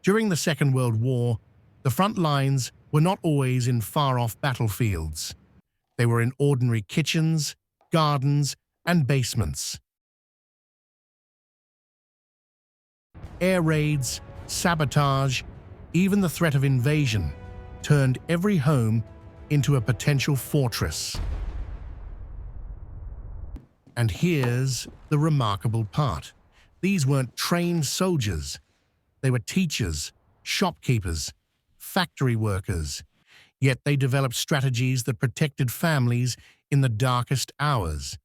During the Second World War, the front lines were not always in far-off battlefields. They were in ordinary kitchens, gardens, and basements. Air raids, sabotage, even the threat of invasion turned every home into a potential fortress. And here's the remarkable part. These weren't trained soldiers. They were teachers, shopkeepers, factory workers. Yet they developed strategies that protected families in the darkest hours.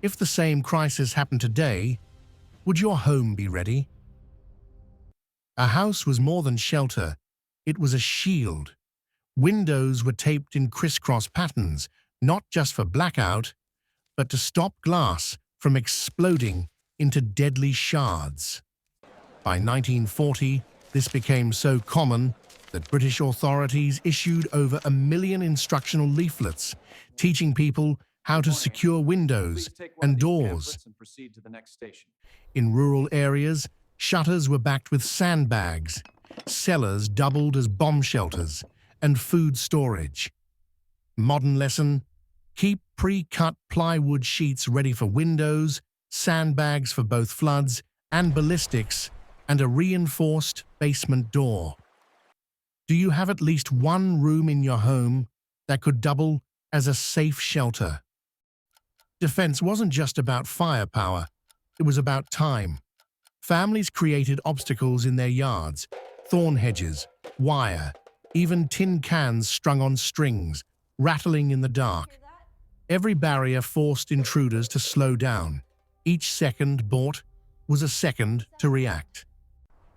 If the same crisis happened today, would your home be ready? A house was more than shelter. It was a shield. Windows were taped in crisscross patterns, not just for blackout, but to stop glass from exploding into deadly shards. By 1940, this became so common that British authorities issued over 1 million instructional leaflets teaching people how to secure windows and doors. In rural areas, shutters were backed with sandbags, cellars doubled as bomb shelters, and food storage. Modern lesson: keep pre-cut plywood sheets ready for windows, sandbags for both floods and ballistics, and a reinforced basement door. Do you have at least one room in your home that could double as a safe shelter? Defense wasn't just about firepower, it was about time. Families created obstacles in their yards, thorn hedges, wire, even tin cans strung on strings, rattling in the dark. Every barrier forced intruders to slow down. Each second bought was a second to react.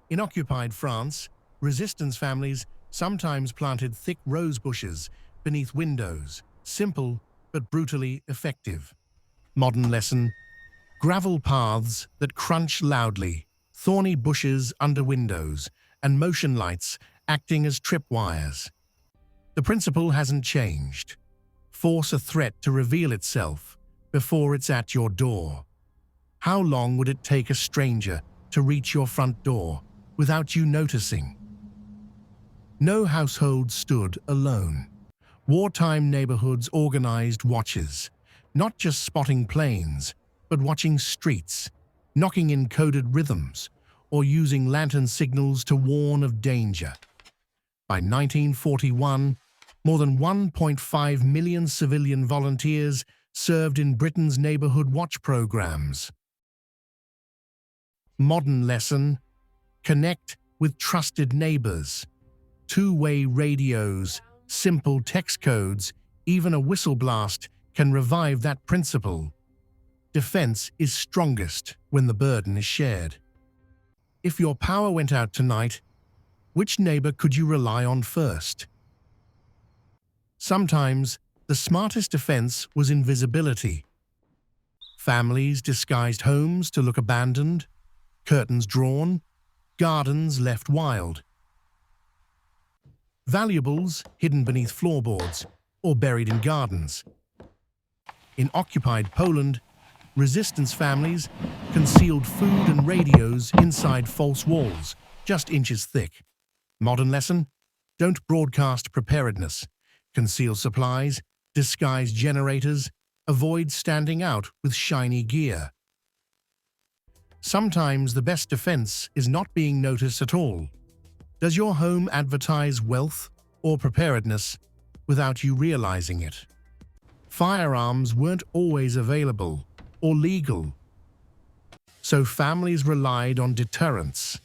In occupied France, resistance families sometimes planted thick rose bushes beneath windows, simple but brutally effective. Modern lesson: gravel paths that crunch loudly, thorny bushes under windows, and motion lights acting as tripwires. The principle hasn't changed. Force a threat to reveal itself before it's at your door. How long would it take a stranger to reach your front door without you noticing? No household stood alone. Wartime neighborhoods organized watches, not just spotting planes, but watching streets, knocking in coded rhythms, or using lantern signals to warn of danger. By 1941, more than 1.5 million civilian volunteers served in Britain's neighborhood watch programs. Modern lesson: connect with trusted neighbors. Two-way radios, simple text codes, even a whistle blast can revive that principle. Defense is strongest when the burden is shared. If your power went out tonight, which neighbor could you rely on first? Sometimes, the smartest defense was invisibility. Families disguised homes to look abandoned, curtains drawn, gardens left wild. Valuables hidden beneath floorboards or buried in gardens. In occupied Poland, resistance families concealed food and radios inside false walls, just inches thick. Modern lesson: don't broadcast preparedness. Conceal supplies, disguise generators, avoid standing out with shiny gear. Sometimes the best defense is not being noticed at all. Does your home advertise wealth or preparedness without you realizing it? Firearms weren't always available or legal, so families relied on deterrents: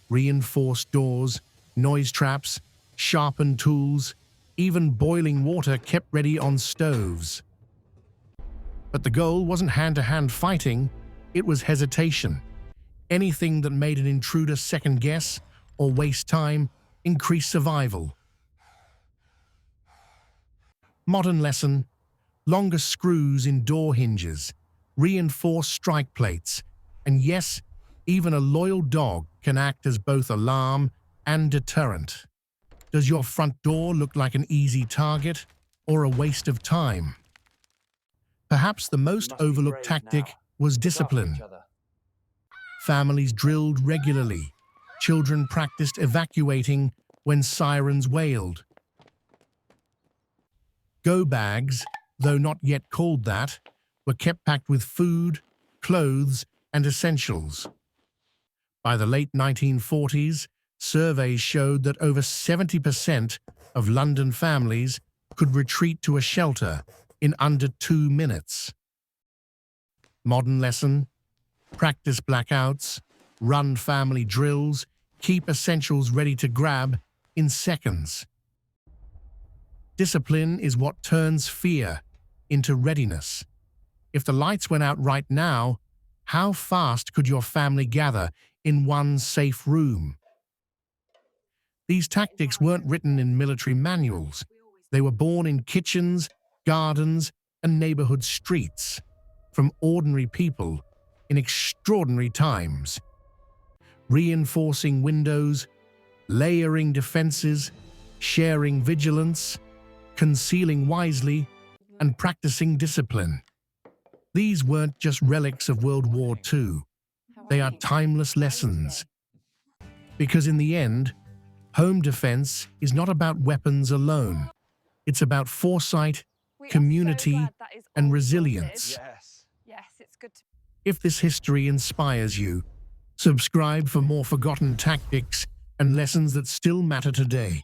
reinforced doors, noise traps, sharpened tools, even boiling water kept ready on stoves. But the goal wasn't hand-to-hand fighting, it was hesitation. Anything that made an intruder second guess or waste time increased survival. Modern lesson: longer screws in door hinges, reinforced strike plates, and yes, even a loyal dog can act as both alarm and deterrent. Does your front door look like an easy target or a waste of time? Perhaps the most overlooked tactic was discipline. Families drilled regularly, children practiced evacuating when sirens wailed. Go bags, though not yet called that, were kept packed with food, clothes, and essentials. By the late 1940s, surveys showed that over 70% of London families could retreat to a shelter in under 2 minutes. Modern lesson: practice blackouts, run family drills, keep essentials ready to grab in seconds. Discipline is what turns fear into readiness. If the lights went out right now, how fast could your family gather in one safe room? These tactics weren't written in military manuals. They were born in kitchens, gardens, and neighborhood streets, from ordinary people in extraordinary times. Reinforcing windows, layering defenses, sharing vigilance, concealing wisely, and practicing discipline. These weren't just relics of World War II. They are timeless lessons. Because in the end, home defense is not about weapons alone. It's about foresight, community, and resilience. Yes, it's good to... If this history inspires you, subscribe for more forgotten tactics and lessons that still matter today.